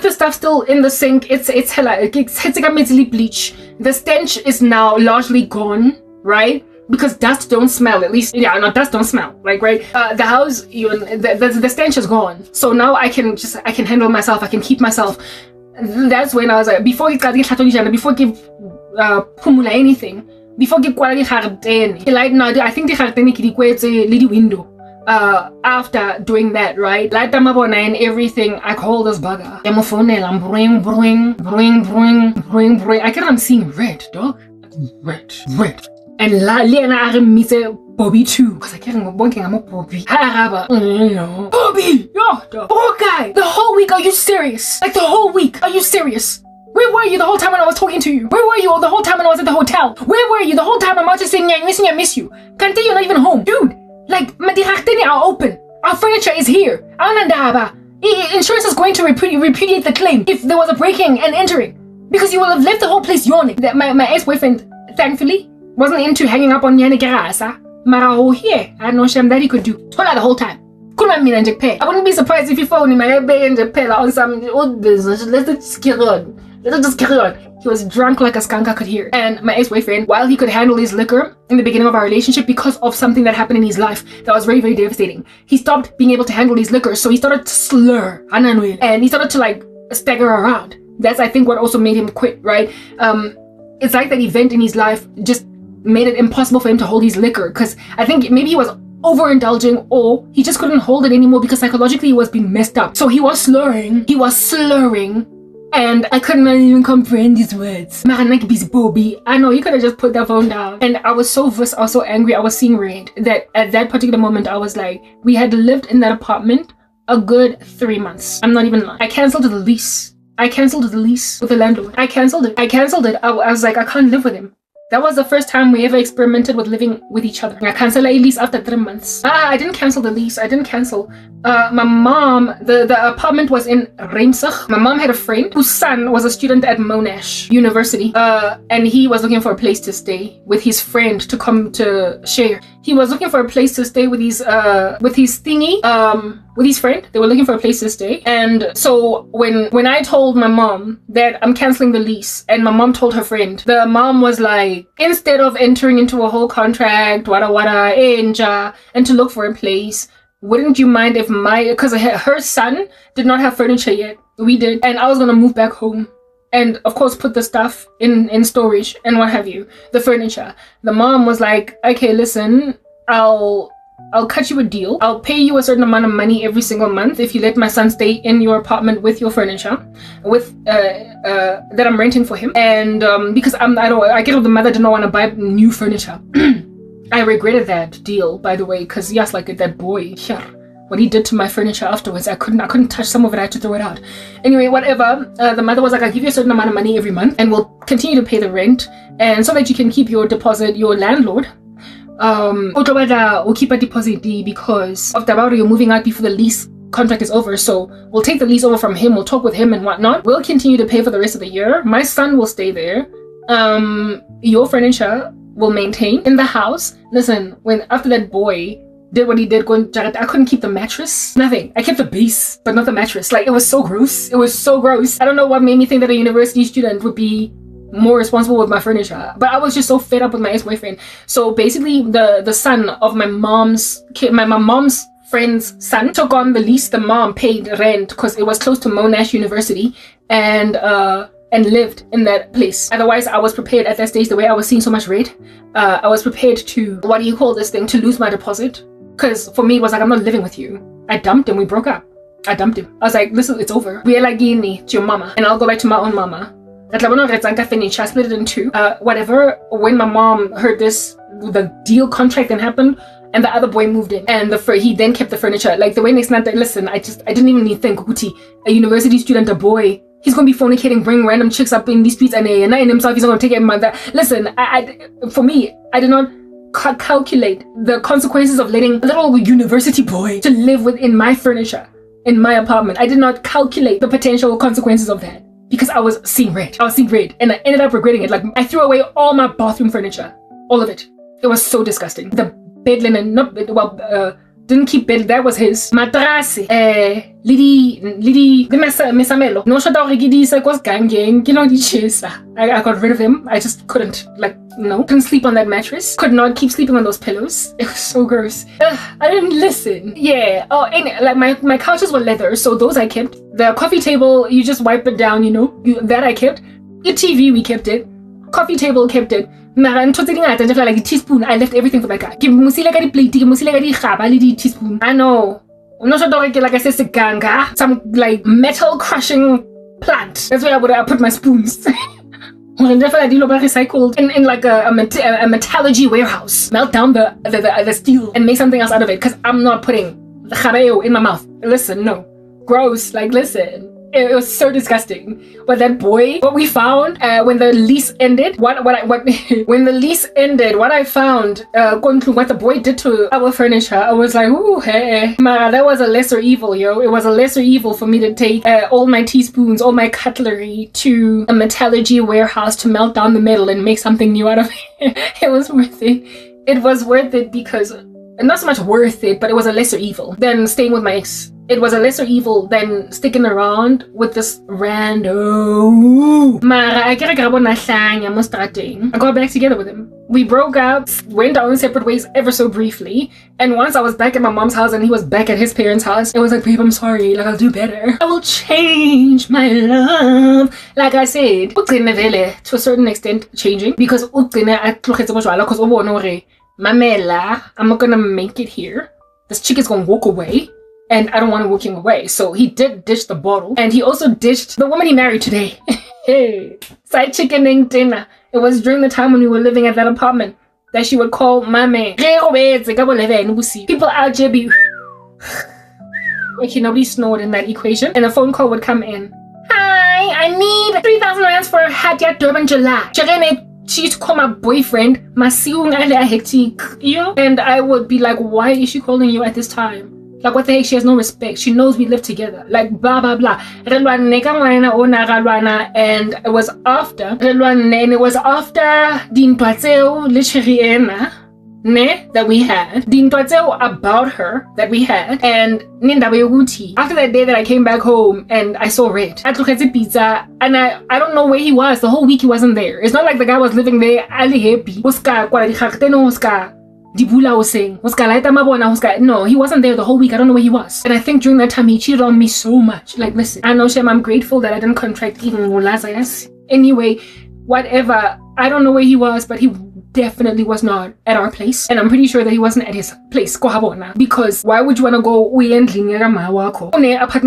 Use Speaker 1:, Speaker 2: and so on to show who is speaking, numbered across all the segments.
Speaker 1: the stuff still in the sink. It's hella. It's bleach. The stench is now largely gone, right? Because dust don't smell, at least. Yeah, no, dust don't smell. Like, right? The house, the stench is gone. So now I can handle myself. I can keep myself. That's when I was like, before I give pumula anything, before I kwala di-garden, like no, I think di-garden ke di kwetse le di window. After doing that, right? Like Tamabona and everything, I call this bugger. I'm bring. I kept on seeing red, dog. Red. And Lena I meet Bobby too. Because I can't bonking, I'm a Bobby. Bobby! Yo, the poor guy! The whole week, are you serious? Like the whole week, are you serious? Where were you the whole time when I was talking to you? Where were you the whole time when I was at the hotel? Where were you the whole time I'm out just saying, I miss you? Can't tell you're not even home. Dude, like, my diracteni are open. Our furniture is here. Insurance is going to repudiate the claim if there was a breaking and entering. Because you will have left the whole place yawning. My ex-boyfriend, thankfully, wasn't into hanging up on Yana Garasa. Mara here, I had no shame that he could do. Told her the whole time. I wouldn't be surprised if he phoned him and on some old business. Let's just carry on. He was drunk like a skunk I could hear. And my ex-boyfriend, while he could handle his liquor in the beginning of our relationship because of something that happened in his life that was very, very devastating, he stopped being able to handle his liquor, so he started to slur. And he started to like stagger around. That's, I think, what also made him quit, right? It's like that event in his life just made it impossible for him to hold his liquor, because I think maybe he was overindulging, or he just couldn't hold it anymore because psychologically he was being messed up. So he was slurring, and I couldn't even comprehend his words. I know, you could have just put that phone down. And I was so angry, I was seeing red, that at that particular moment I was like, we had lived in that apartment a good 3 months. I'm not even lying. I cancelled the lease with the landlord. I cancelled it. I was like, I can't live with him. That was the first time we ever experimented with living with each other. I canceled a lease after 3 months. I didn't cancel the lease. My mom, the apartment was in Reimsig. My mom had a friend whose son was a student at Monash University. And he was looking for a place to stay with his friend to come to share. He was looking for a place to stay with his thingy, with his friend. They were looking for a place to stay. And so when I told my mom that I'm canceling the lease, and my mom told her friend, the mom was like, instead of entering into a whole contract, and to look for a place, wouldn't you mind if because her son did not have furniture yet. We did. And I was going to move back home. And of course, put the stuff in storage and what have you, the furniture. The mom was like, okay, listen, I'll cut you a deal. I'll pay you a certain amount of money every single month if you let my son stay in your apartment with your furniture, that I'm renting for him. And because I get the mother did not want to buy new furniture. I regretted that deal, by the way, because yes, like that boy, what he did to my furniture afterwards, I couldn't touch some of it. I had to throw it out. Anyway, whatever. The mother was like, I'll give you a certain amount of money every month, and we'll continue to pay the rent, and so that you can keep your deposit, your landlord. We'll keep a deposit because of the you're moving out before the lease contract is over. So we'll take the lease over from him. We'll talk with him and whatnot. We'll continue to pay for the rest of the year. My son will stay there. Your furniture will maintain in the house. Listen, after that boy did what he did, I couldn't keep the mattress. Nothing. I kept the base, but not the mattress. Like, it was so gross. I don't know what made me think that a university student would be more responsible with my furniture, but I was just so fed up with my ex-boyfriend. So basically, the son of my mom's friend's son took on the lease. The mom paid rent because it was close to Monash University, and lived in that place. Otherwise, I was prepared at that stage, the way I was seeing so much red, I was prepared to, to lose my deposit. Because for me, it was like, I'm not living with you. I dumped him. We broke up. I dumped him. I was like, listen, it's over. We are like, to your mama, and I'll go back to my own mama. I split it in two. Whatever. When my mom heard this, the deal contract then happened, and the other boy moved in, and he then kept the furniture. Like, the way next night, listen, I didn't even need to think, a university student, a boy, he's gonna be fornicating, bring random chicks up in these streets, and himself, he's gonna take it in my that. Listen, for me, I did not calculate the consequences of letting a little university boy to live within my furniture in my apartment. I did not calculate the potential consequences of that. Because I was seeing red, and I ended up regretting it. Like, I threw away all my bathroom furniture, all of it. It was so disgusting. The bed linen, didn't keep bed. That was his. Matrasi. Lidi. The mesamelo. No shot out Rigidi was gang. I got rid of him. I just couldn't. No. Couldn't sleep on that mattress. Could not keep sleeping on those pillows. It was so gross. I didn't listen. Yeah. Oh, and my couches were leather, so those I kept. The coffee table, you just wipe it down, that I kept. Your TV, we kept it. Coffee table, kept it. Like a teaspoon, I left everything for that guy. Teaspoon. I know. I'm not sure like I said, some metal crushing plant. That's where I would put my spoons. Recycled in like a metallurgy warehouse. Melt down the steel and make something else out of it. Because I'm not putting the jareo in my mouth. Listen, no. Gross. Listen. It was so disgusting. But that boy, what we found when the lease ended, when the lease ended, what I found, what the boy did to our furniture, I was like, ooh, hey, man, that was a lesser evil, yo. It was a lesser evil for me to take all my teaspoons, all my cutlery to a metallurgy warehouse to melt down the metal and make something new out of it. It was worth it. It was worth it because, not so much worth it, but it was a lesser evil than staying with my ex. It was a lesser evil than sticking around with this rando. Mara, I got back together with him. We broke up, went our own separate ways ever so briefly. And once I was back at my mom's house and he was back at his parents' house, it was like, babe, I'm sorry. I'll do better. I will change my love. Like I said, to a certain extent, changing. Because Mamela, I'm not gonna make it here. This chick is gonna walk away. And I don't want him walking away. So he did ditch the bottle. And he also ditched the woman he married today. Hey, side chicken named dinner. It was during the time when we were living at that apartment that she would call Mame. People out there be... Okay, nobody snored in that equation. And a phone call would come in. Hi, I need 3,000 rands for Hadia Durban July. She used to call my boyfriend. And I would be like, why is she calling you at this time? Like, what the heck? She has no respect. She knows we live together. Like, blah, blah, blah. And it was after that we had about her that we had. And after that day that I came back home and I saw Red, I took pizza and I don't know where he was. The whole week he wasn't there. It's not like the guy was living there. No, he wasn't there the whole week. I don't know where he was. And I think during that time he cheated on me so much. Like, listen, I know, Shem, I'm grateful that I didn't contract even Lazarus. Anyway, whatever. I don't know where he was, but he definitely was not at our place. And I'm pretty sure that he wasn't at his place. Because why would you want to go apartment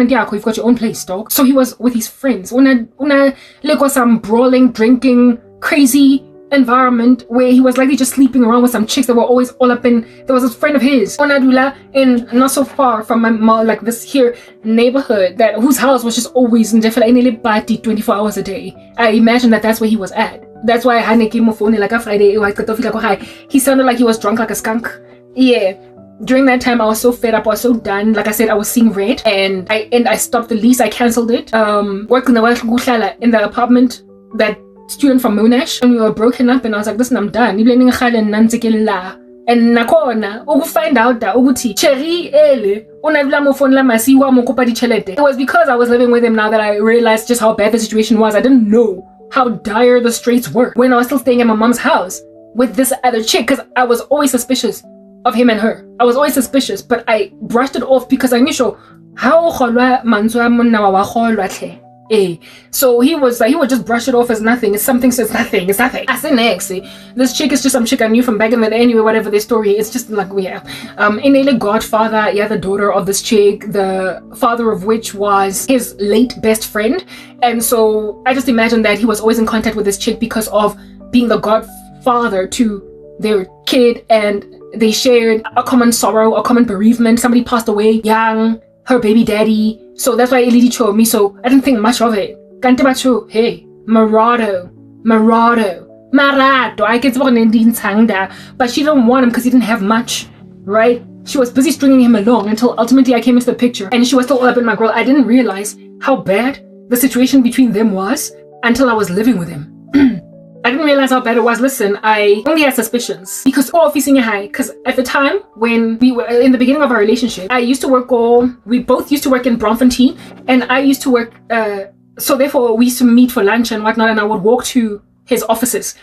Speaker 1: yako? You've got your own place, dog. So he was with his friends. Some brawling, drinking, crazy environment where he was likely just sleeping around with some chicks that were always all up in. There was a friend of his, Onadula, in not so far from my mom, like this here neighborhood, whose house was just always in the party 24 hours a day. I imagine that's where he was at. That's why I came on phone like a Friday. He sounded like he was drunk like a skunk. Yeah. During that time, I was so fed up. I was so done. Like I said, I was seeing red, and I stopped the lease. I canceled it. Working in the apartment that student from Monash, and we were broken up, and I was like, listen, I'm done. And nakona find out that it was because I was living with him now that I realized just how bad the situation was. I didn't know how dire the straits were when I was still staying at my mom's house with this other chick, because I was always suspicious of him and her. I was always suspicious, but I brushed it off because I knew how so he would just brush it off as nothing. It's something, so it's nothing. It's nothing. I said next, this chick is just some chick I knew from back in the day. Anyway, whatever their story, it's just like, yeah. In godfather, yeah, the daughter of this chick, the father of which was his late best friend. And so I just imagine that he was always in contact with this chick because of being the godfather to their kid, and they shared a common sorrow, a common bereavement. Somebody passed away young, her baby daddy. So that's why Elidi chose me. So I didn't think much of it. Hey, Marado. I get but she didn't want him because he didn't have much, right? She was busy stringing him along until ultimately I came into the picture, and she was still all up in my grill. I didn't realize how bad the situation between them was until I was living with him. I I didn't realize how bad it was. Listen, I only had suspicions because because at the time when we were in the beginning of our relationship, we both used to work in Bromfontein, and I used to work, so therefore we used to meet for lunch and whatnot, and I would walk to his offices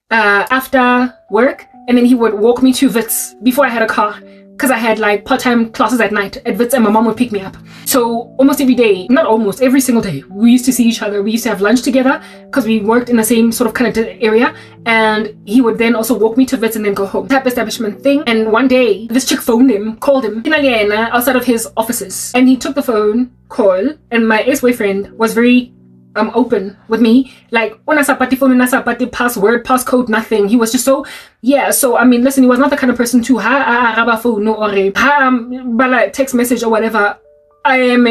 Speaker 1: after work, and then he would walk me to Wits before I had a car, because I had like part-time classes at night at Wits, and my mom would pick me up. So almost every day, not almost, every single day, we used to see each other. We used to have lunch together because we worked in the same sort of kind of area, and he would then also walk me to Wits and then go home. Type establishment thing. And one day, this chick called him outside of his offices, and he took the phone call, and my ex-boyfriend was very open with me, like password, passcode, nothing. He was just so I mean, listen, he was not the kind of person to text message or whatever. I am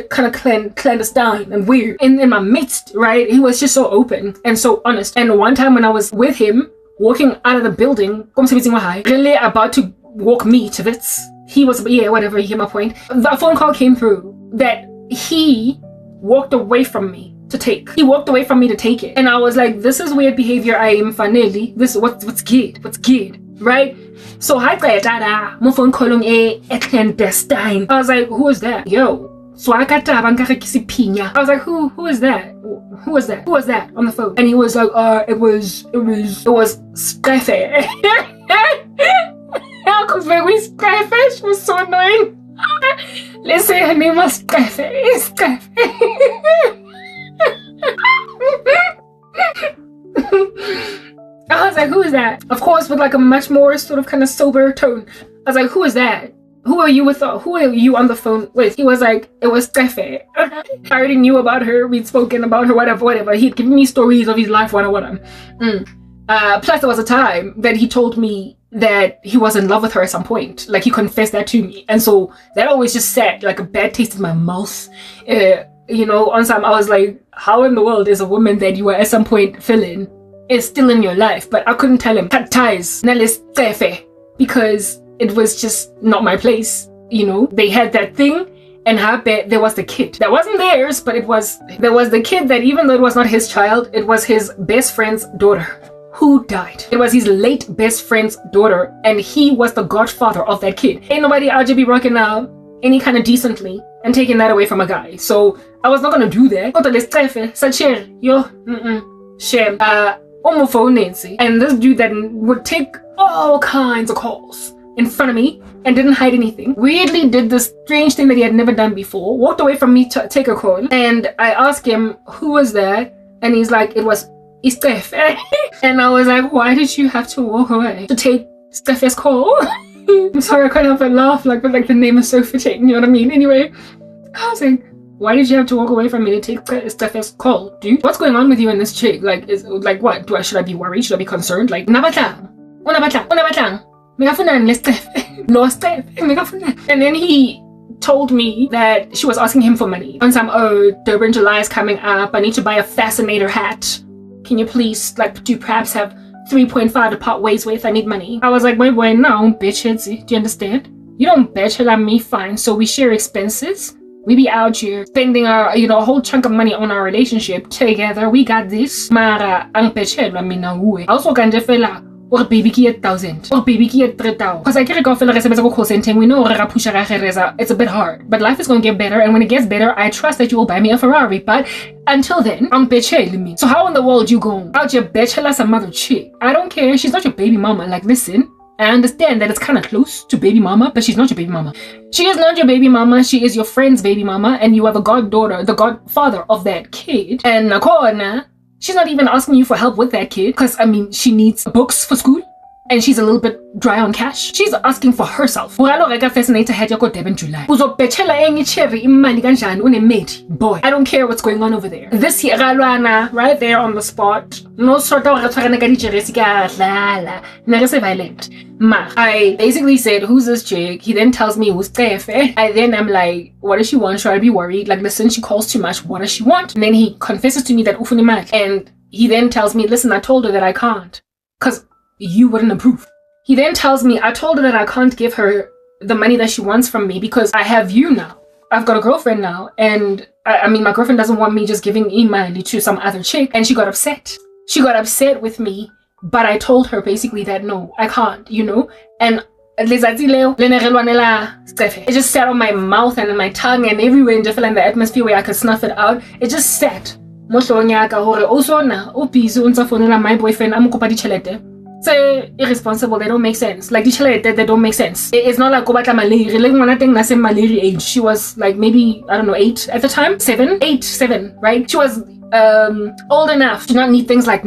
Speaker 1: kind of clandestine and weird in my midst, right? He was just so open and so honest. And one time when I was with him walking out of the building, really about to walk me to Wits, he was whatever, you get my point. The phone call came through that he walked away from me to take. He walked away from me to take it. And I was like, this is weird behavior. I am finally. This what's good, right? So my phone calling a clandestine. I was like, who is that? Yo. So I was like, who is that? Who was that on the phone? And he was like, it was Skyface. How could we Skyface was so annoying. Let's say her name was Skyface. I was like, who is that? Of course, with like a much more sort of kind of sober tone. I was like, who is that? Who are you on the phone with? He was like, it was Steffi. I already knew about her. We'd spoken about her, whatever. He'd given me stories of his life, whatever. Plus, there was a time that he told me that he was in love with her at some point. Like, he confessed that to me. And so that always just sat like a bad taste in my mouth. On some, I was like, how in the world is a woman that you were at some point feeling is still in your life? But I couldn't tell him. Cut ties. Because it was just not my place. They had that thing, and I bet there was the kid. That wasn't theirs, but there was the kid that, even though it was not his child, it was his best friend's daughter who died. It was his late best friend's daughter, and he was the godfather of that kid. Ain't nobody out to be rocking out any kind of decently and taking that away from a guy. So I was not gonna do that. Shame. On my phone, Nancy. And this dude that would take all kinds of calls in front of me and didn't hide anything. Weirdly did this strange thing that he had never done before. Walked away from me to take a call. And I asked him, who was that? And he's like, it was Steph. And I was like, why did you have to walk away to take Steph's call? I'm sorry, I couldn't help but laugh, but the name is so fitting, you know what I mean? Anyway, I was like, why did you have to walk away from me to take Steph's call, dude? What's going on with you and this chick? What? Should I be worried? Should I be concerned? Like, nabatang. And then he told me that she was asking him for money. On some, Durban July is coming up. I need to buy a fascinator hat. Can you please, do you perhaps have 3.5 to part ways with? I need money. I was like, wait, no, bitch, do you understand? You don't bitch me, fine. So we share expenses. We be out here spending our, a whole chunk of money on our relationship together. We got this. Mara, ang bitch, also can fela or baby ki 1,000 or baby ki 3,000. Because I can't go fela resebeza go call center. We know it's a bit hard, but life is gonna get better. And when it gets better, I trust that you will buy me a Ferrari. But until then, I'm bitch me. So how in the world you going out your bitch some mother chick? I don't care. She's not your baby mama. Listen. I understand that it's kind of close to baby mama, but she's not your baby mama. She is not your baby mama. She is your friend's baby mama, and you are the goddaughter, the godfather of that kid. And Nakona, she's not even asking you for help with that kid, because, she needs books for school, and she's a little bit dry on cash. She's asking for herself. Boy, I don't care what's going on over there. This here, right there on the spot. No sort of violent. I basically said, who's this chick? He then tells me who's Tefe. I'm like, what does she want? Should I be worried? Listen, she calls too much. What does she want? And then he confesses to me that ufunimat. And he then tells me, listen, I told her that I can't. Because you wouldn't approve. He then tells me, I told her that I can't give her the money that she wants from me because I have you now. I've got a girlfriend now. And my girlfriend doesn't want me just giving money to some other chick. And she got upset. she got upset with me, but I told her basically that no, I can't, you know? And it just sat on my mouth and in my tongue and everywhere in the atmosphere where I could snuff it out. It just sat. My boyfriend, so irresponsible, they don't make sense. Like they don't make sense. It's not like Maleri age. She was like maybe, I don't know, 8 at the time, 7, right? She was old enough to not need things like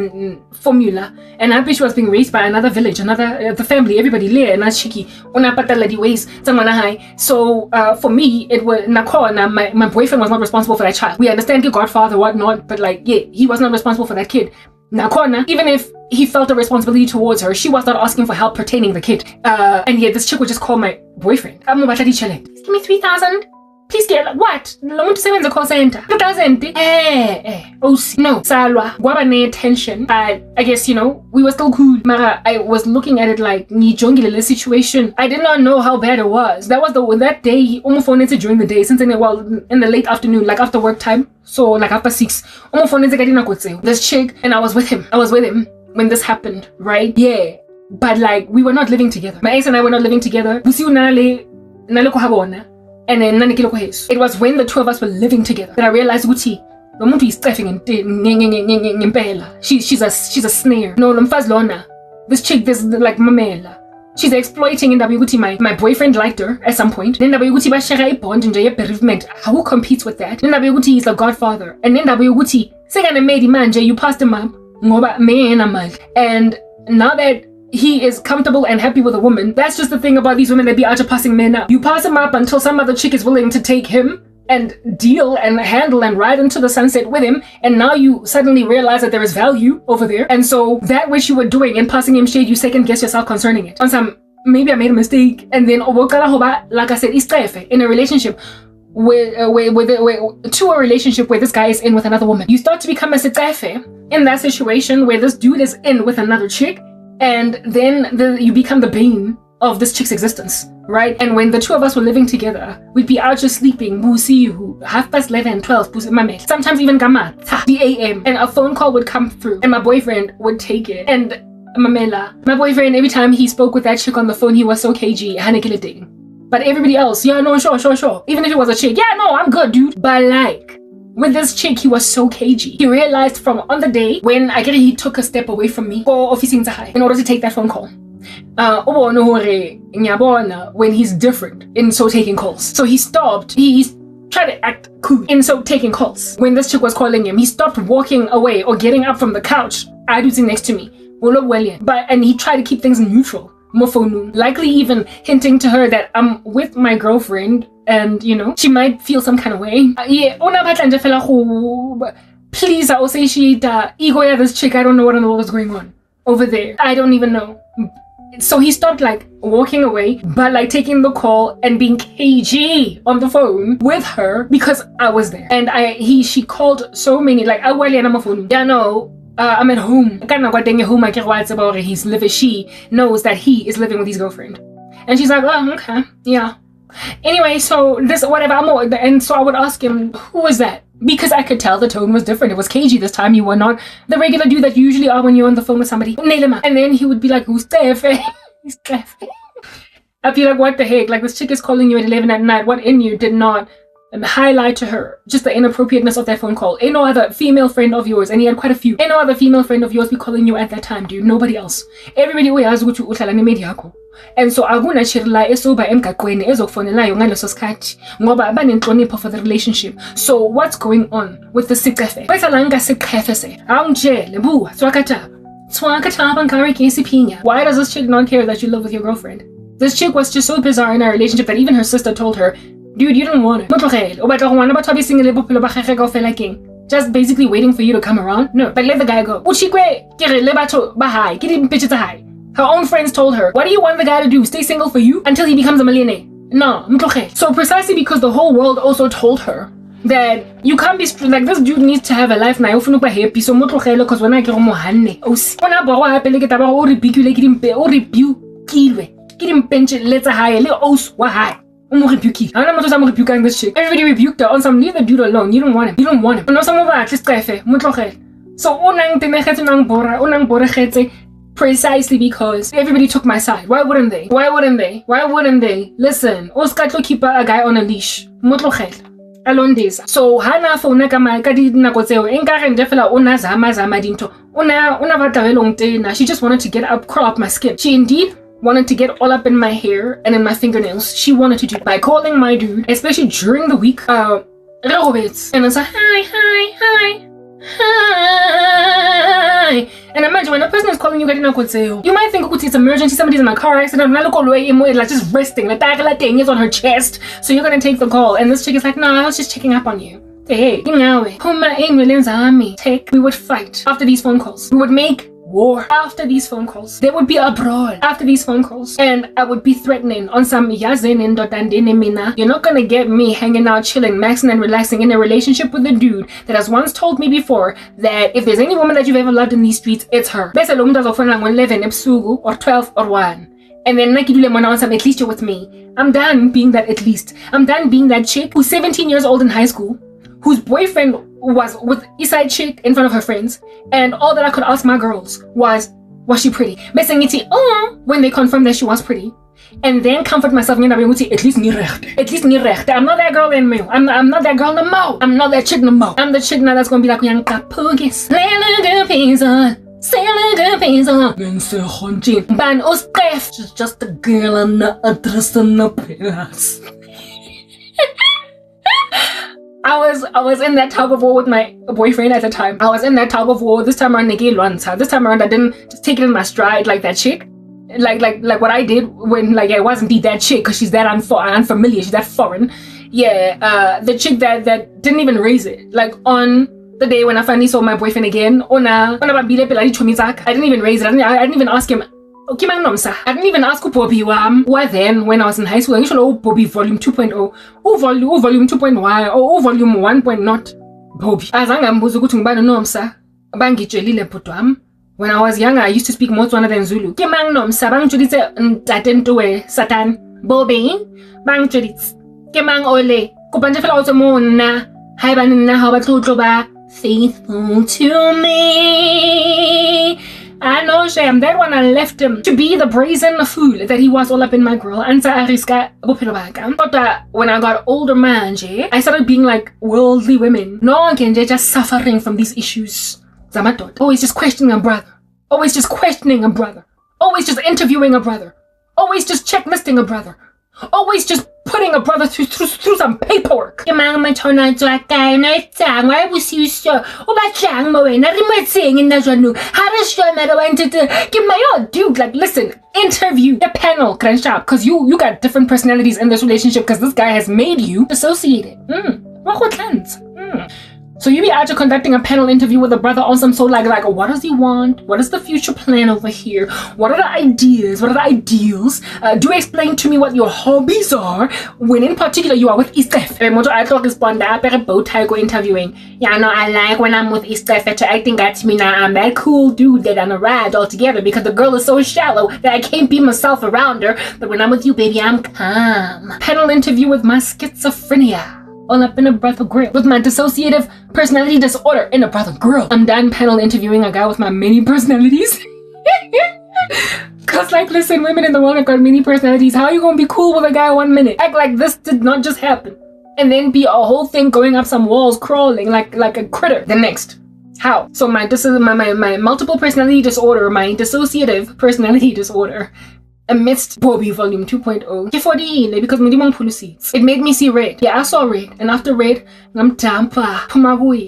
Speaker 1: formula, and happy she was being raised by another village, the family, everybody there, and that's cheeky. So for me, it was my boyfriend was not responsible for that child. We understand the godfather, whatnot, but like, yeah, he was not responsible for that kid. Even if he felt a responsibility towards her, she was not asking for help pertaining the kid. And yet this chick would just call my boyfriend. Please give me 3,000. Please get what? The call center. 3,000. No. Salwa. Gwabane attention. I guess, you know, we were still cool. Mara, I was looking at it like ni jongile situation. I did not know how bad it was. That was that day he almost phoned during the day, since in the late afternoon, like after work time. So like after 6. This chick, and I was with him when this happened, right? Yeah. But like we were not living together. My ex and I were not living together. And then it was when the two of us were living together that I realized Guti, the muntu is treffing she's a snare. No, this chick, this like mamela. She's exploiting in Guti. My boyfriend liked her at some point. Then Guti ba share a bond and a bereavement. Who competes with that? Then Guti is the godfather. And then Guti, second made man, you passed him up. And now that he is comfortable and happy with a woman, that's just the thing about these women that be out passing men up. You pass him up until some other chick is willing to take him and deal and handle and ride into the sunset with him, and now you suddenly realize that there is value over there. And so that which you were doing and passing him shade, you second guess yourself concerning it. On some, maybe I made a mistake, and then like I said, in a relationship to a relationship where this guy is in with another woman, you start to become a sitsefe in that situation where this dude is in with another chick. And then you become the bane of this chick's existence, right? And when the two of us were living together, we'd be out just sleeping, 11:30, 12, sometimes even the AM, and a phone call would come through, and my boyfriend would take it. And my boyfriend, every time he spoke with that chick on the phone, he was so cagey, but everybody else, yeah, no, sure. Even if it was a chick, yeah, no, I'm good, dude. But like, with this chick, he was so cagey. He realized from on the day when he took a step away from me in order to take that phone call. When he's different in so taking calls. So he stopped. He tried to act cool in so taking calls. When this chick was calling him, he stopped walking away or getting up from the couch. I do sit next to me. And he tried to keep things neutral. Likely even hinting to her that I'm with my girlfriend, and you know, she might feel some kind of way. Please, I will say ego this chick. I don't know what in the world is going on over there. I don't even know. So he stopped like walking away, but like taking the call and being cagey on the phone with her because I was there. And she called so many, like I'm at home. She knows that he is living with his girlfriend. And she's like, oh, okay, yeah. Anyway, so this, whatever, and so I would ask him, who was that? Because I could tell the tone was different. It was cagey this time. You were not the regular dude that you usually are when you're on the phone with somebody. And then he would be like, who's Steffi? I'd be like, what the heck? Like, this chick is calling you at 11 at night. What in you did not highlight to her just the inappropriateness of that phone call? Ain't no other female friend of yours, and he had quite a few. Ain't no other female friend of yours be calling you at that time, dude. Nobody else. Everybody uyazi ukuthi uhlala nemedi yakho. And so akuna chirla esoba emgaqweni ezokufonelayo ngaleso sikhathi ngoba banenhlonipho for the relationship. So what's going on with the sikefe? Why does this chick not care that you live with your girlfriend? This chick was just so bizarre in our relationship that even her sister told her, dude, you don't want it. Just basically waiting for you to come around? No, but let the guy go. Her own friends told her, what do you want the guy to do? Stay single for you until he becomes a millionaire? No. So precisely because the whole world also told her that you can't be like, this dude needs to have a life now. So because when I get mohane, everybody rebuked her on some, leave the dude alone. You don't want him. No, some of at least So unang bora precisely because everybody took my side. Why wouldn't they? Why wouldn't they? Why wouldn't they? Listen, Oskatlo keep a guy on a leash. Alone days. So hana phone ka ma ka di nako tseo enkare ndefela ona zama dinto una batla long tena. She just wanted to get up, crawl up my skin. She indeed wanted to get all up in my hair and in my fingernails. She wanted to do by calling my dude, especially during the week, and it's like hi. And imagine when a person is calling you, you might think it's emergency, somebody's in a car accident, like just resting, like that thing is on her chest. So you're gonna take the call, and this chick is like, no, I was just checking up on you. Hey, we would fight after these phone calls. We would make war after these phone calls. They would be abroad after these phone calls, and I would be threatening on some mina. You're not gonna get me hanging out, chilling, maxing and relaxing in a relationship with a dude that has once told me before that if there's any woman that you've ever loved in these streets, it's her. Bese lo muntu azofuna ngo-11 ebusuku or 12 or 1. And then at least you're with me. I'm done being that at least. I'm done being that chick who's 17 years old in high school, whose boyfriend was with Eastside chick in front of her friends, and all that I could ask my girls was she pretty? When they confirmed that she was pretty, and then comfort myself, at least ni recht. I'm not that girl anymore. I'm not that girl no more. I'm not that chick no more. I'm the chick now that's gonna be like Yang Kapugis. Ban Oskef. She's just a girl and not a dress and a pants. I was in that tug of war with my boyfriend at the time. I was in that tug of war. This time around, this time around, I didn't just take it in my stride like that chick. Like what I did when I wasn't that chick because she's that unfamiliar. She's that foreign. Yeah, the chick that didn't even raise it. Like on the day when I finally saw my boyfriend again, I didn't even raise it. I didn't even ask him. I didn't even ask Bobby what then when I was in high school. I usually Bobby volume 2.0, volume 2.1, or volume 1.0 Bobby. When I was younger, I used to speak Motswana than Zulu. Satan Bobby bang chudits. Kemang ole. Kupanje fela also mona. Hi banana how about faithful to me. I know shame that when I left him to be the brazen fool that he was all up in my grill. But when I got older, man, I started being like worldly women. No one can just suffering from these issues. Always just questioning a brother. Always just questioning a brother. Always just interviewing a brother. Always just checklisting a brother. Always just putting a brother through some paperwork. Why was you so? Dude, like listen, interview the panel, because you got different personalities in this relationship because this guy has made you associated. So you be out conducting a panel interview with a brother on some sort like what does he want? What is the future plan over here? What are the ideas? What are the ideals? Do explain to me what your hobbies are when in particular you are with Istef. I respond that bow tie go interviewing. Yeah, no, I like when I'm with Istef. I think that's me now. I'm that cool dude that on a ride all together because the girl is so shallow that I can't be myself around her. But when I'm with you, baby, I'm calm. Panel interview with my schizophrenia. All up in a brother grill with my dissociative personality disorder in a brother grill. I'm done panel interviewing a guy with my many personalities. Cause like listen, women in the world have got many personalities. How are you gonna be cool with a guy 1 minute? Act like this did not just happen. And then be a whole thing going up some walls crawling like a critter the next. How? So my multiple personality disorder, my dissociative personality disorder amidst Bobby volume 2.0 because it made me see red. Yeah, I saw red, and after red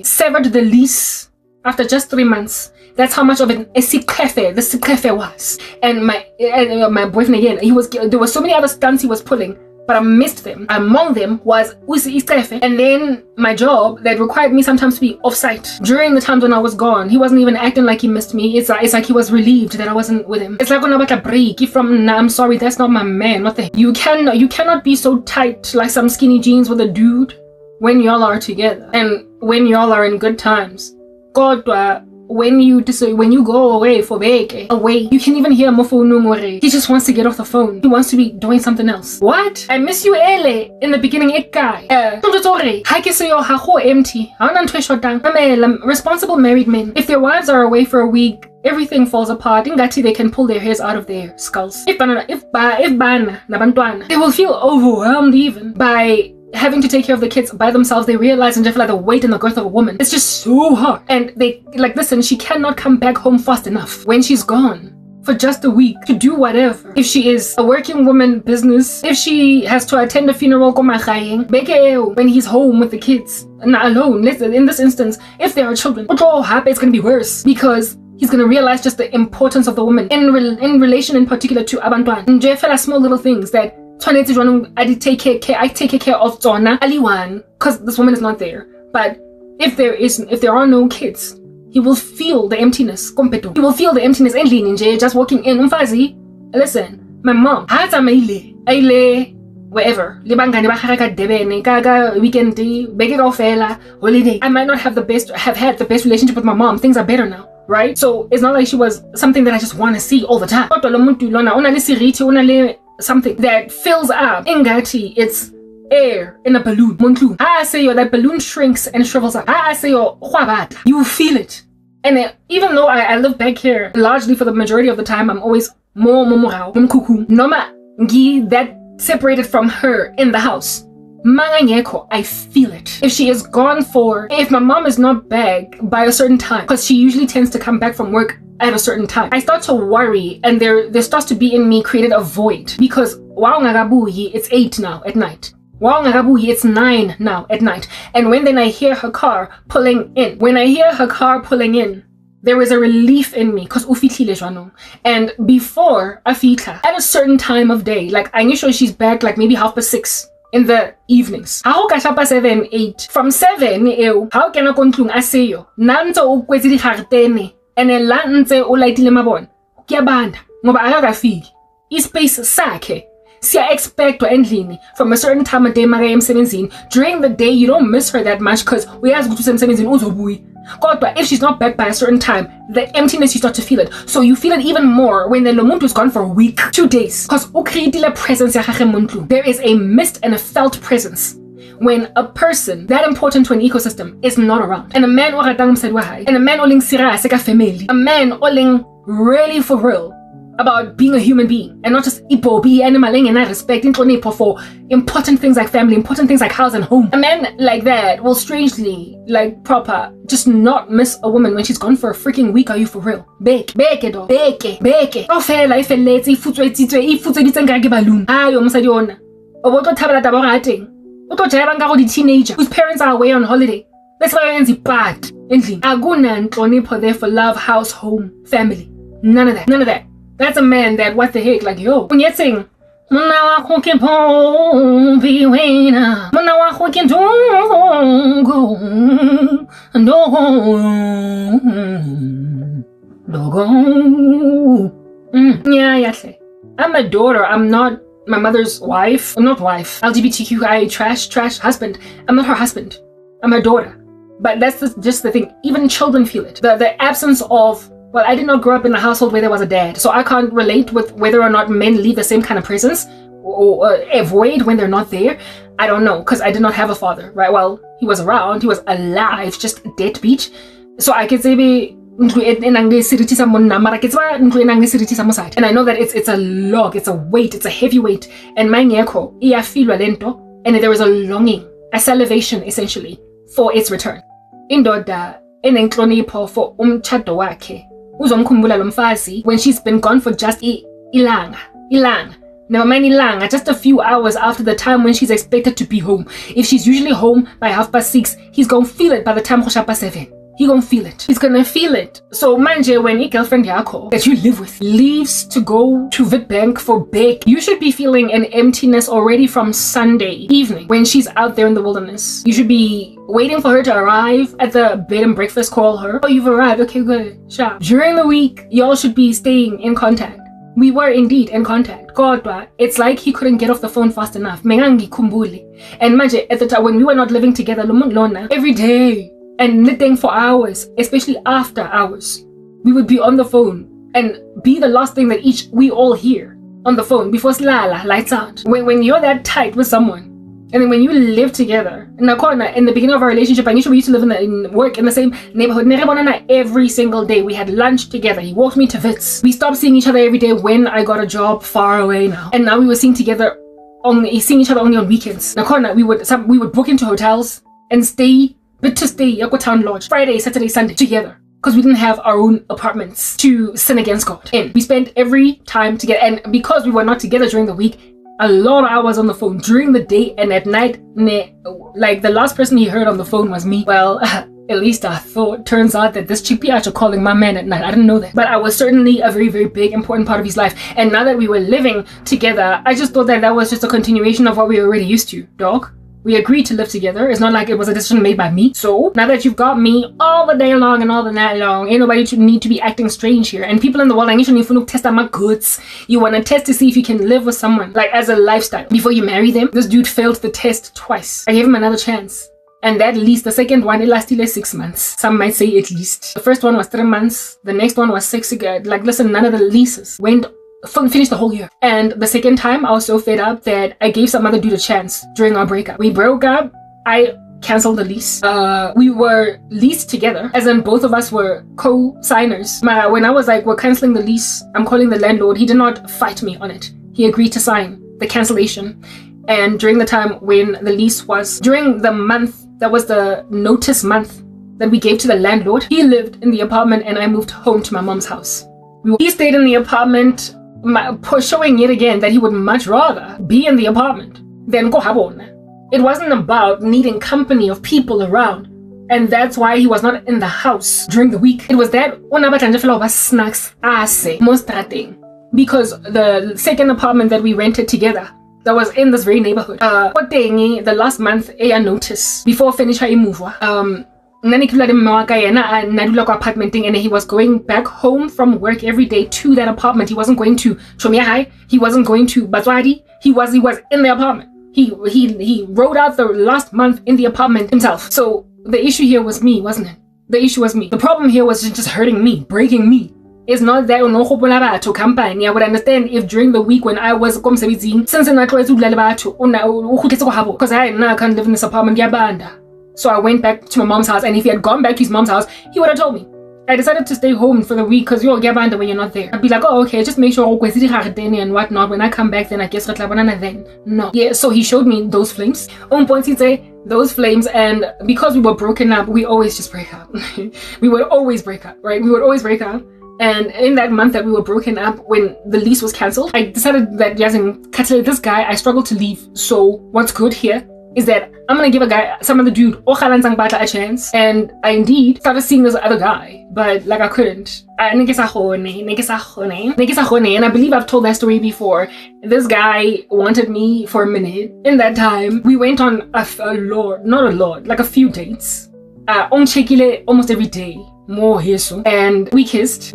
Speaker 1: severed the lease after just 3 months. That's how much of the sikhefe was. And my boyfriend again, there were so many other stunts he was pulling, but I missed them. Among them was Usi Istrefe. And then my job that required me sometimes to be off-site. During the times when I was gone, he wasn't even acting like he missed me. It's like he was relieved that I wasn't with him. It's like when I was a break from, nah, I'm sorry, that's not my man. What the heck? You cannot be so tight like some skinny jeans with a dude when y'all are together. And when y'all are in good times. God, when you go away for away, you can even hear he just wants to get off the phone. He wants to be doing something else. What? I miss you ele in the beginning guy. Empty. I'm a responsible married men. If their wives are away for a week, everything falls apart. Ingati they can pull their hairs out of their skulls. If they will feel overwhelmed even by having to take care of the kids by themselves. They realize and just feel like the weight and the girth of a woman. It's just so hard. And they like, listen, she cannot come back home fast enough when she's gone for just a week to do whatever. If she is a working woman business, if she has to attend a funeral when he's home with the kids, not alone. Listen, in this instance, if there are children, it's going to be worse because he's going to realize just the importance of the woman in relation in particular to abantwana. Small little things that I take care of Zona Aliwan because this woman is not there. But if there are no kids, he will feel the emptiness. He will feel the emptiness just walking in. Listen, my mom wherever weekend holiday. I might not have had the best relationship with my mom. Things are better now, right? So it's not like she was something that I just want to see all the time. Something that fills up. Ingati, it's air in a balloon. I say that balloon shrinks and shrivels up. I say you feel it. And even though I live back here, largely for the majority of the time, I'm always that separated from her in the house. I feel it. If she is gone if my mom is not back by a certain time, because she usually tends to come back from work at a certain time, I start to worry, and there starts to be in me created a void because it's 8 now at night. It's 9 now at night. And when I hear her car pulling in, there is a relief in me because and before afita at a certain time of day, like I'm sure she's back like maybe 6:30 in the evenings. How ka 7, 8 from 7 how can I kontlung aseyo nanzo ukwetsi di hartene ene la ntse o lightile mabona kuyabanda ngoba akakafiki ispace sakhe siya expect endlini from a certain time of day maka emsebenzini. During the day you don't miss her that much because uyazi ukuthi emsebenzini uzobuya. But if she's not back by a certain time, the emptiness, you start to feel it. So you feel it even more when the Lomuntu is gone for a week, 2 days. Because presence, there is a missed and a felt presence when a person that important to an ecosystem is not around. And a man and a man oling sira family, a man oling really for real about being a human being and not just be animal and I respect for important things like family, important things like house and home. A man like that will strangely, like proper, just not miss a woman when she's gone for a freaking week. Are you for real? Beke. Oh, fair life and let's balloon. Teenager whose parents are away on holiday. That's why I'm bad. There for love, house, home, family. None of that. That's a man that, what the heck, like, yo. When you're saying, I'm a daughter. I'm not my mother's wife. I'm not wife. LGBTQI trash husband. I'm not her husband. I'm her daughter. But that's just the thing. Even children feel it. The absence of, well, I did not grow up in a household where there was a dad, so I can't relate with whether or not men leave the same kind of presence or avoid when they're not there. I don't know, because I did not have a father, right? Well, he was around, he was alive, just deadbeat. So I could say and I know that it's a log, it's a weight, it's a heavy weight. And my nyeko, and there is a longing, a salivation essentially, for its return. Indoda enenhlonipho for umtshado wakhe. Uzomkhumbula lo mfazi when she's been gone for just ilanga. Never mind ilanga, just a few hours after the time when she's expected to be home. If she's usually home by 6:30, he's gonna feel it by the time 7. He gonna feel it. He's gonna feel it. So manje, when your girlfriend yako that you live with leaves to go to Witbank for bake, you should be feeling an emptiness already from Sunday evening when she's out there in the wilderness. You should be waiting for her to arrive at the bed and breakfast, call her. Oh, you've arrived. Okay, good. Sure. During the week, y'all should be staying in contact. We were indeed in contact. Kodwa, it's like he couldn't get off the phone fast enough. Mengangi kumbuli. And manje, at the time when we were not living together, every day, and knitting for hours, especially after hours. We would be on the phone and be the last thing that we all hear on the phone before slala lights out. When you're that tight with someone, and then when you live together, in the beginning of our relationship, I we used to live in work in the same neighborhood. Every single day we had lunch together. He walked me to Wits. We stopped seeing each other every day when I got a job far away now. And now we were seeing each other only on weekends. We would book into hotels and stay at Town Lodge Friday, Saturday, Sunday together. Because we didn't have our own apartments to sin against God. And we spent every time together. And because we were not together during the week, a lot of hours on the phone during the day and at night. Like the last person he heard on the phone was me. Well, at least I thought. Turns out that this chick are calling my man at night. I didn't know that. But I was certainly a very, very big, important part of his life. And now that we were living together, I just thought that was just a continuation of what we were already used to, dog. We agreed to live together. It's not like it was a decision made by me. So now that you've got me all the day long and all the night long, ain't nobody need to be acting strange here. And people in the world, I need to test out my goods. You want to test to see if you can live with someone, like as a lifestyle. Before you marry them, this dude failed the test twice. I gave him another chance. And that lease, the second one, it lasted 6 months. Some might say at least. The first one was 3 months. The next one was 6 again. Like, listen, none of the leases finished the whole year. And the second time, I was so fed up that I gave some other dude a chance during our breakup. We broke up. I canceled the lease. We were leased together, as in both of us were co-signers. When I was like, we're canceling the lease, I'm calling the landlord. He did not fight me on it. He agreed to sign the cancellation. And during the time when the lease was, during the month, that was the notice month that we gave to the landlord, he lived in the apartment and I moved home to my mom's house. He stayed in the apartment, showing yet again that he would much rather be in the apartment than go habon. It wasn't about needing company of people around, and that's why he was not in the house during the week. It was that snacks because the second apartment that we rented together that was in this very neighborhood. The last month a notice before finish her move. And he was going back home from work every day to that apartment. He wasn't going to Chomia High. He wasn't going to Batswadi. He was in the apartment. He wrote out the last month in the apartment himself. So the issue here was me, wasn't it? The issue was me. The problem here was just hurting me, breaking me. It's not that to campaign. I would understand if during the week when I was since I tried to because I can't live in this apartment. So I went back to my mom's house, and if he had gone back to his mom's house, he would have told me. I decided to stay home for the week because you'll get banned when you're not there. I'd be like, oh, okay, just make sure and whatnot. When I come back, then I guess then. No. Yeah, so he showed me those flames. Those flames, and because we were broken up, we always just break up. We would always break up, right? We would always break up. And in that month that we were broken up, when the lease was cancelled, I decided that this guy, I struggled to leave. So what's good here is that I'm gonna give some other dude a chance, and I indeed started seeing this other guy, but like I couldn't. And I believe I've told that story before. This guy wanted me for a minute. In that time, we went on like a few dates. Almost every day. More here soon. And we kissed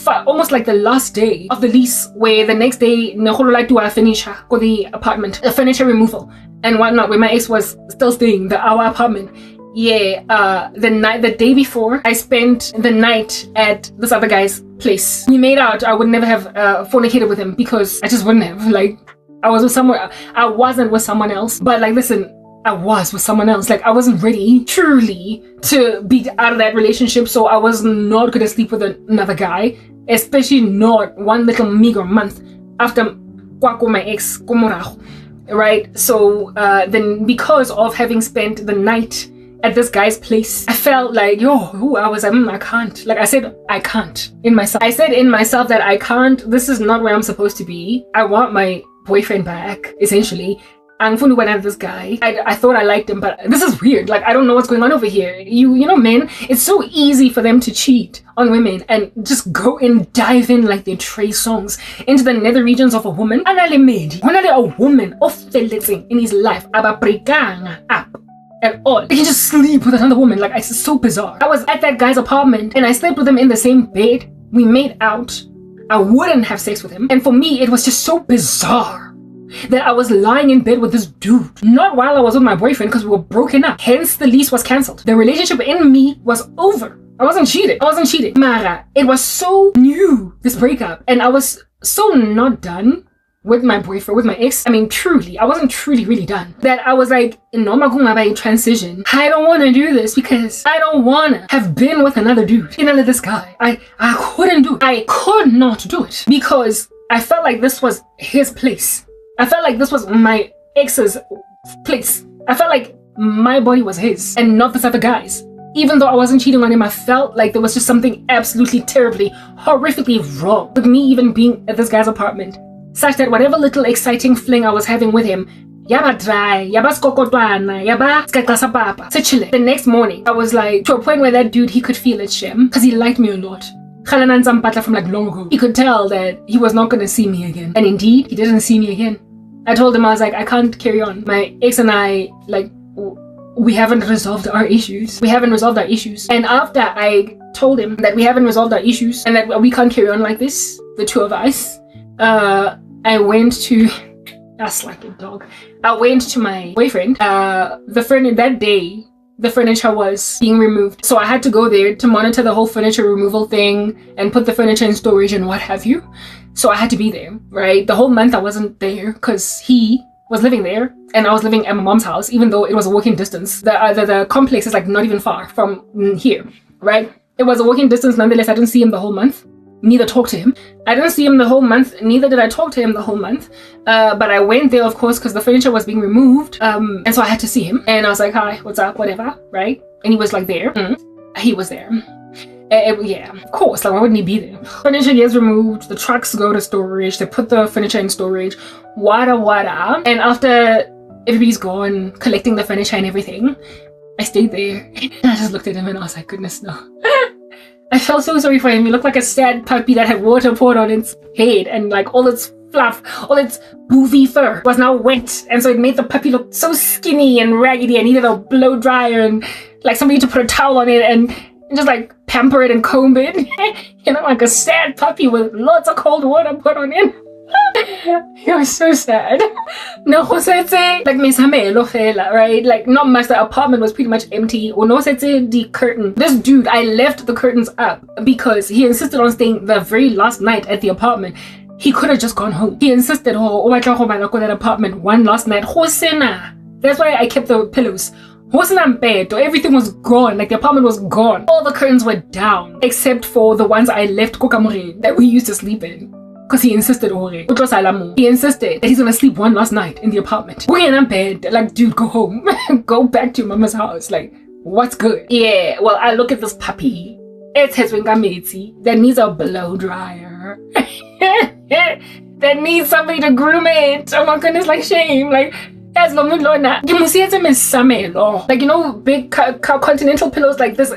Speaker 1: almost like the last day of the lease, where the next day I finish the apartment, the furniture removal and whatnot, where my ex was still staying our apartment. The day before, I spent the night at this other guy's place. We made out. I would never have fornicated with him because I just wouldn't have. Like, I wasn't with someone else. But like, listen, I was with someone else. Like, I wasn't ready truly to be out of that relationship, so I was not gonna sleep with another guy, especially not one little meager month after my ex, right? So then, because of having spent the night at this guy's place, I felt like, I can't. Like, I said, I can't in myself. I said in myself that I can't. This is not where I'm supposed to be. I want my boyfriend back, essentially. I'm funny when I have this guy. I thought I liked him, but this is weird. Like, I don't know what's going on over here. You know, men, it's so easy for them to cheat on women and just go and dive in like they're Trey songs into the nether regions of a woman. When a woman in his life, up at all. He can just sleep with another woman. Like, it's so bizarre. I was at that guy's apartment and I slept with him in the same bed. We made out. I wouldn't have sex with him. And for me, it was just so bizarre that I was lying in bed with this dude. Not while I was with my boyfriend, because we were broken up. Hence, the lease was cancelled. The relationship in me was over. I wasn't cheating. Mara, it was so new, this breakup. And I was so not done with my boyfriend, with my ex. I mean, truly, I wasn't truly really done. That I was like, in transition. I don't want to do this because I don't want to have been with another dude. This guy. I couldn't do it. I could not do it because I felt like this was his place. I felt like this was my ex's place. I felt like my body was his and not this other guy's. Even though I wasn't cheating on him, I felt like there was just something absolutely terribly, horrifically wrong with me even being at this guy's apartment. Such that whatever little exciting fling I was having with him, yaba dry, yaba skokotwana, yaba skakasapapa, chile. The next morning, I was like, to a point where that dude, he could feel it, Shem, because he liked me a lot. From like long ago. He could tell that he was not going to see me again. And indeed, he didn't see me again. I told him, I was like, I can't carry on. My ex and I, like, we haven't resolved our issues. And after I told him that we haven't resolved our issues and that we can't carry on like this, the two of us, I went to, that's like a dog. I went to my boyfriend. That day, the furniture was being removed. So I had to go there to monitor the whole furniture removal thing and put the furniture in storage and what have you. So I had to be there, right? The whole month I wasn't there because he was living there and I was living at my mom's house, even though it was a walking distance. The complex is like not even far from here, right? It was a walking distance. Nonetheless, I didn't see him the whole month. Neither talk to him. I didn't see him the whole month. Neither did I talk to him the whole month. But I went there, of course, because the furniture was being removed. And so I had to see him. And I was like, hi, what's up, whatever, right? And he was like there. He was there. Yeah, of course, like why wouldn't he be there? Furniture gets removed, the trucks go to storage, they put the furniture in storage, wada. And after everybody's gone, collecting the furniture and everything, I stayed there. And I just looked at him and I was like, goodness no. I felt so sorry for him. He looked like a sad puppy that had water poured on its head and like all its fluff, all its boofy fur was now wet. And so it made the puppy look so skinny and raggedy and needed a blow dryer and like somebody to put a towel on it and just like pamper it and comb it. Like a sad puppy with lots of cold water put on it. It was so sad. No, like right? Like not much. The apartment was pretty much empty. The curtain. This dude, I left the curtains up because he insisted on staying the very last night at the apartment. He could have just gone home. He insisted, that apartment one last night. That's why I kept the pillows. Everything was gone. Like the apartment was gone. All the curtains were down except for the ones I left that we used to sleep in. Because he insisted, he insisted that he's gonna sleep one last night in the apartment. We're in bed, like, dude, go home. Go back to your mama's house. Like, what's good? Yeah, well, I look at this puppy. It's his that needs a blow dryer. That needs somebody to groom it. Oh my goodness, like shame. Like, as long as like, big continental pillows like this.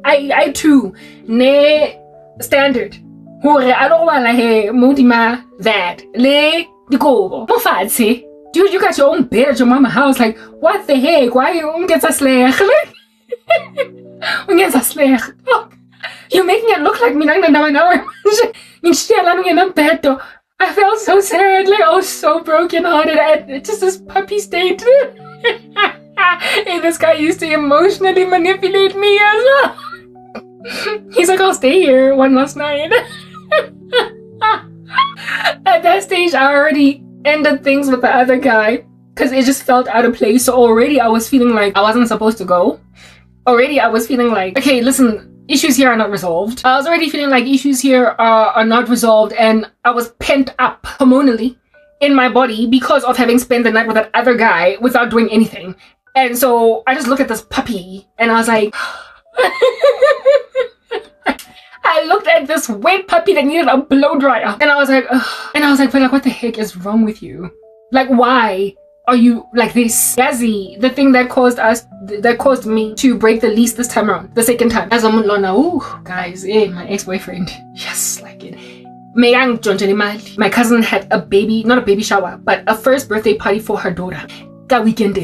Speaker 1: I too, ne standard. That dude, you got your own bed at your mama's house. Like, what the heck? Why you get a slecht? You're making it look like me. I felt so sad. Like, I was so broken hearted. Just this puppy state. And this guy used to emotionally manipulate me as well. He's like, I'll stay here one last night. At that stage, I already ended things with the other guy because it just felt out of place. So already I was feeling like I wasn't supposed to go. Already I was feeling like, okay, listen, issues here are not resolved. I was already feeling like issues here are not resolved, and I was pent up hormonally in my body because of having spent the night with that other guy without doing anything. And so I just looked at this puppy and I was like, I looked at this wet puppy that needed a blow dryer, and I was like, ugh. And I was like, but like, what the heck is wrong with you? Like, why are you like this? Yazzie, the thing that caused me to break the lease this time around, the second time. As guys, my ex-boyfriend, just like it. My cousin had a baby, not a baby shower, but a first birthday party for her daughter. That weekend.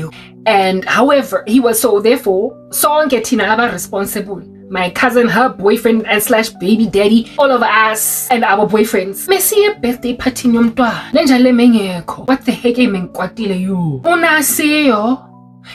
Speaker 1: And however, he was so therefore, so responsible my cousin, her boyfriend and slash baby daddy, all of us and our boyfriends. Messi birthday party nyomntwana. Lenjale mengekho. What the heck menkwatile you? Unasiyo.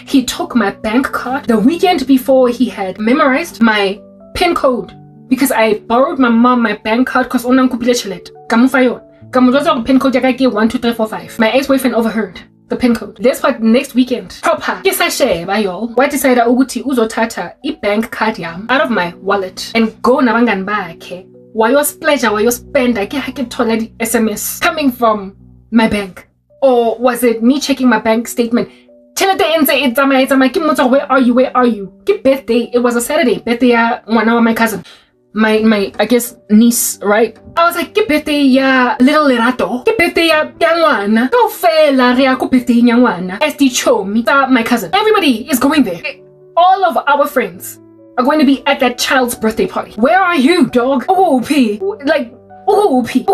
Speaker 1: He took my bank card the weekend before he had memorized my PIN code because I borrowed my mom my bank card because unankupile chelet. Kamufa yon. Kamujwaza PIN code yakake 12345. My ex-boyfriend overheard the PIN code. This what next weekend. Proper. Kisasheba y'all. What decided ukuthi uzothatha bank card yam out of my wallet and go nabangani bakhe. Wayo splash, wayo spend. I get the SMS coming from my bank. Or was it me checking my bank statement? Where are you? Where are you? Get birthday. It was a Saturday. Birthday one of my cousin. My I guess niece, right? I was like, get birthday ya little lerato. Get birthday ya yangwana. Go fela rea ko birthday yangwana. SD Chomi, my cousin. Everybody is going there. All of our friends are going to be at that child's birthday party. Where are you, dog? Oh, P. Like, oh, P.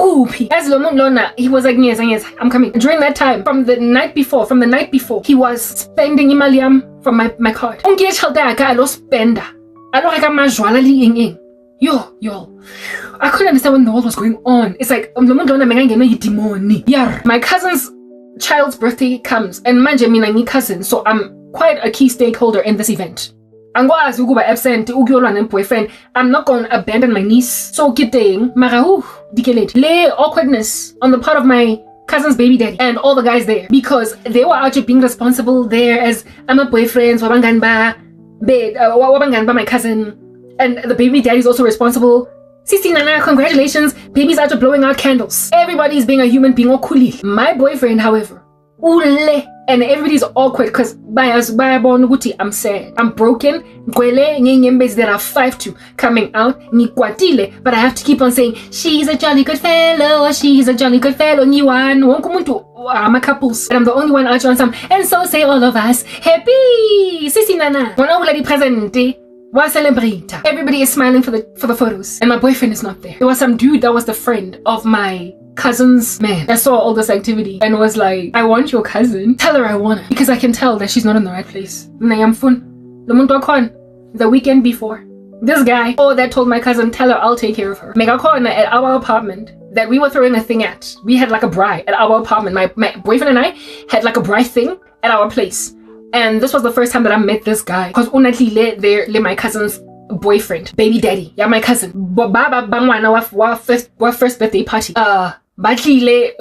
Speaker 1: As Lona, he was like, yes, I'm coming. During that time, from the night before, he was spending imaliam from my card. Unge chalda ka lo spender. Alo ka majwala li ing. Yo. I couldn't understand what in the world was going on. It's like, my cousin's child's birthday comes, and manje mina ngi cousin, so I'm quite a key stakeholder in this event. Angwazi ukuba absent ukuyolwa neboyfriend. I'm not going to abandon my niece. So kidding, mara dikelete. Le awkwardness on the part of my cousin's baby daddy and all the guys there because they were actually being responsible there as I'm a boyfriend, wabanganba my cousin, and the baby daddy is also responsible. Sisi Nana, congratulations, baby's out blowing out candles. Everybody's being a human being okuli. My boyfriend, however, ule. And everybody's awkward because I'm sad. I'm broken. There are 5 to coming out. But I have to keep on saying, she's a jolly good fellow. She's a jolly good fellow. I'm a couples. And I'm the only one out on some. And so say all of us. Happy! Sisi Nana. Everybody is smiling for the photos. And my boyfriend is not there. There was some dude that was the friend of my cousin's man that saw all this activity and was like, I want your cousin. Tell her I want her because I can tell that she's not in the right place. The weekend before, this guy that told my cousin, tell her I'll take care of her. Megakona at our apartment that we were throwing a thing at. We had like a braai at our apartment. My boyfriend and I had like a braai thing at our place. And this was the first time that I met this guy because unatli le my cousin's boyfriend, baby daddy. Yeah, my cousin. Baba bangwana wa first birthday party.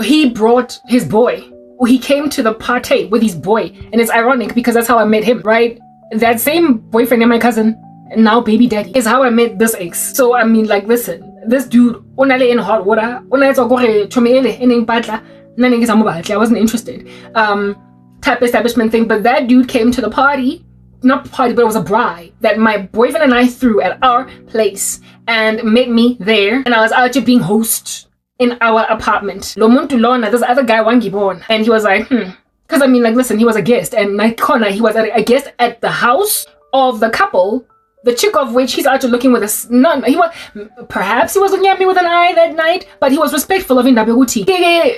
Speaker 1: He brought his boy. He came to the party with his boy, and it's ironic because that's how I met him, right? That same boyfriend and my cousin, and now baby daddy, is how I met this ex. So I mean, like, listen, this dude, unale in hot water, I wasn't interested. Type establishment thing, but that dude came to the party. Not party, but it was a braai that my boyfriend and I threw at our place and met me there, and I was out being host in our apartment. Lomuntu Lona, this other guy Wangibon, and he was like, because I mean, like, listen, he was a guest, and he was a guest at the house of the couple, the chick of which he's actually looking with perhaps he was looking at me with an eye that night, but he was respectful of Indabeguti.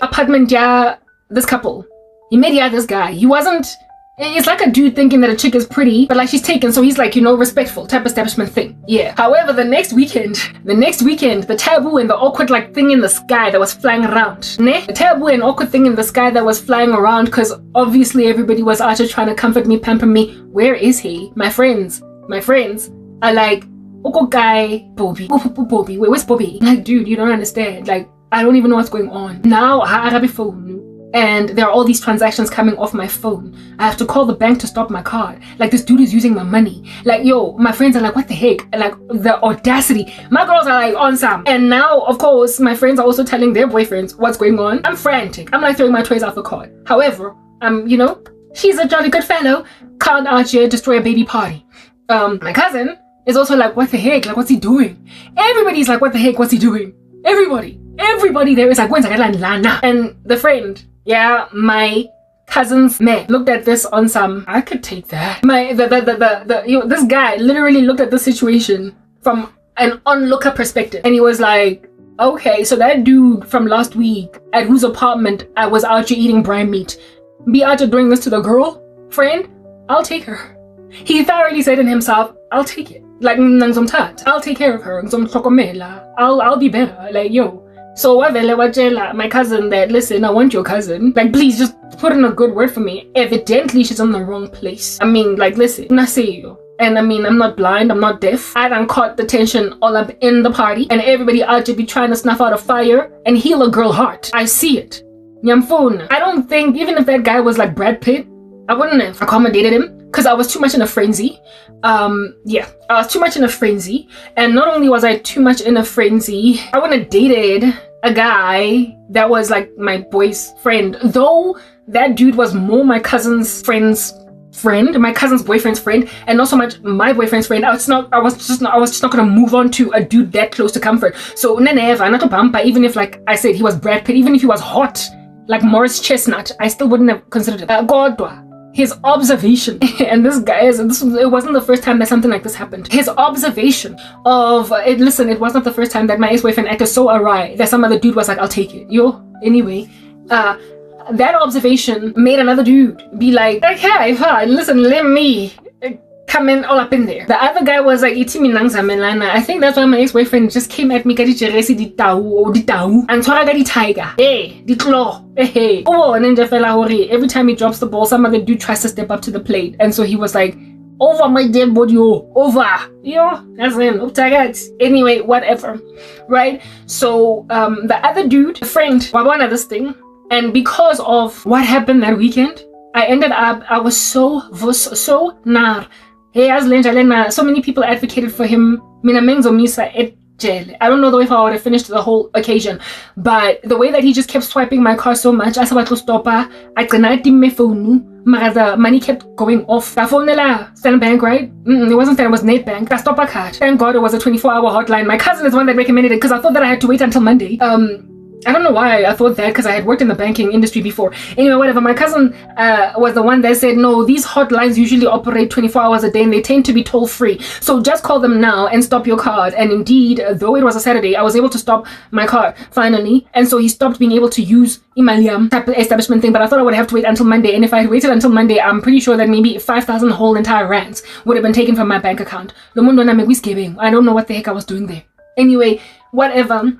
Speaker 1: Apartment, yeah, this couple. He met this guy. He wasn't. It's like a dude thinking that a chick is pretty, but like she's taken, so he's like, respectful type establishment thing. Yeah. However, the next weekend, the taboo and the awkward like thing in the sky that was flying around. The taboo and awkward thing in the sky that was flying around, because obviously everybody was actually trying to comfort me, pamper me. Where is he? My friends are like, Oko guy, Bobby. Bobby. Wait, where's Bobby? Like, dude, you don't understand. Like, I don't even know what's going on. Now, I have a phone. And there are all these transactions coming off my phone. I have to call the bank to stop my card. Like, this dude is using my money. Like, yo, my friends are like, what the heck? Like, the audacity. My girls are like, on some. And now, of course, my friends are also telling their boyfriends what's going on. I'm frantic. I'm like throwing my toys off the card. However, she's a jolly good fellow. Can't out here destroy a baby party. My cousin is also like, what the heck? Like, what's he doing? Everybody's like, what the heck? What's he doing? Everybody there is like, when's I? And the friend, yeah, my cousin's man looked at this on some, I could take that. This guy literally looked at the situation from an onlooker perspective, and he was like, okay, so that dude from last week at whose apartment I was out here eating braai meat, be out here doing this to the girl friend, I'll take her. He thoroughly said in himself, I'll take it. Like, I'll take care of her. I'll be better. Like, yo. So my cousin that, listen, I want your cousin. Like, please just put in a good word for me. Evidently, she's in the wrong place. I mean, like, listen, and I mean, I'm not blind, I'm not deaf. I done caught the tension all up in the party, and everybody out to be trying to snuff out a fire and heal a girl heart. I see it. Nyamfuna. I don't think, even if that guy was like Brad Pitt, I wouldn't have accommodated him because I was too much in a frenzy. I was too much in a frenzy. And not only was I too much in a frenzy, I wouldn't have dated a guy that was like my boy's friend. Though that dude was more my cousin's friend's friend, my cousin's boyfriend's friend, and not so much my boyfriend's friend. I was just not gonna move on to a dude that close to comfort. So never, not a bumper, even if like I said he was Brad Pitt, even if he was hot, like Morris Chestnut, I still wouldn't have considered it. Godwa. His observation, and this guy it wasn't the first time that something like this happened. His observation of it. Listen, it wasn't the first time that my ex-boyfriend acted so awry that some other dude was like, "I'll take it." Anyway, that observation made another dude be like, "Okay, fine. Listen, let me come in all up in there." The other guy was like, I think that's why my ex-boyfriend just came at me and the tiger. Hey, the claw. Hey. Oh, and then every time he drops the ball, some other dude tries to step up to the plate. And so he was like, "Over my dead body, over." That's him. Anyway, whatever. Right? So the other dude, a friend, wabona this thing. And because of what happened that weekend, I was so nar. Hey, as Lenjalena, so many people advocated for him. I don't know if I would have finished the whole occasion, but the way that he just kept swiping my car so much, I said to stop. I couldn't my phone. The money kept going off. I phoned Standard Bank, right? It wasn't that, it was Netbank. I stopped a card. Thank God it was a 24-hour hotline. My cousin is the one that recommended it because I thought that I had to wait until Monday. I don't know why I thought that because I had worked in the banking industry before. Anyway, whatever. My cousin was the one that said, no, these hotlines usually operate 24 hours a day and they tend to be toll free. So just call them now and stop your card. And indeed, though it was a Saturday, I was able to stop my card finally. And so he stopped being able to use Imaliam type of establishment thing. But I thought I would have to wait until Monday. And if I had waited until Monday, I'm pretty sure that maybe 5,000 whole entire rands would have been taken from my bank account. I don't know what the heck I was doing there. Anyway, whatever.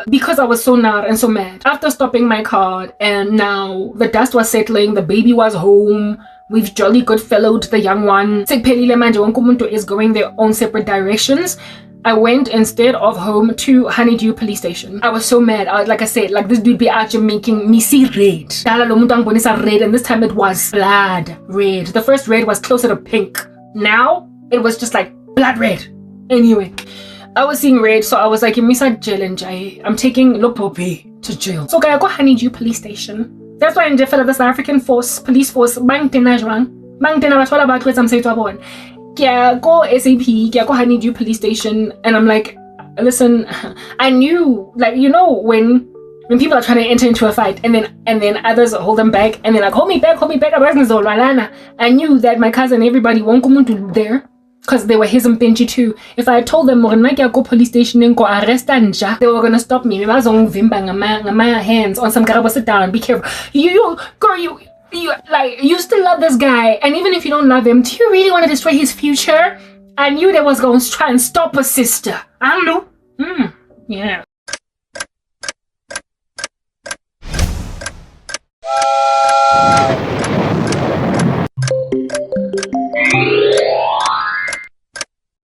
Speaker 1: Because I was so nar and so mad. After stopping my card and now the dust was settling, the baby was home, we've jolly good fellowed the young one. Is going their own separate directions. I went instead of home to Honeydew police station. I was so mad. Like I said, like this dude be out making me see red. Red, and this time it was blood red. The first red was closer to pink. Now it was just like blood red. Anyway, I was seeing red, so I was like, I'm taking Lopope to jail. So I go Honeydew police station. That's why in the South African police force, bang go SAP, go Honeydew police station, and I'm like, listen, I knew, like, when people are trying to enter into a fight and then others hold them back and they're like, hold me back, I knew that my cousin, everybody won't come into there. Because they were his and Benji too. If I had told them, go police station and go arrest Anja, they were gonna stop me. I was on my hands on some garba, sit down, be careful. Girl, you still love this guy, and even if you don't love him, do you really want to destroy his future? I knew they was going to try and stop a sister. I don't know. Yeah.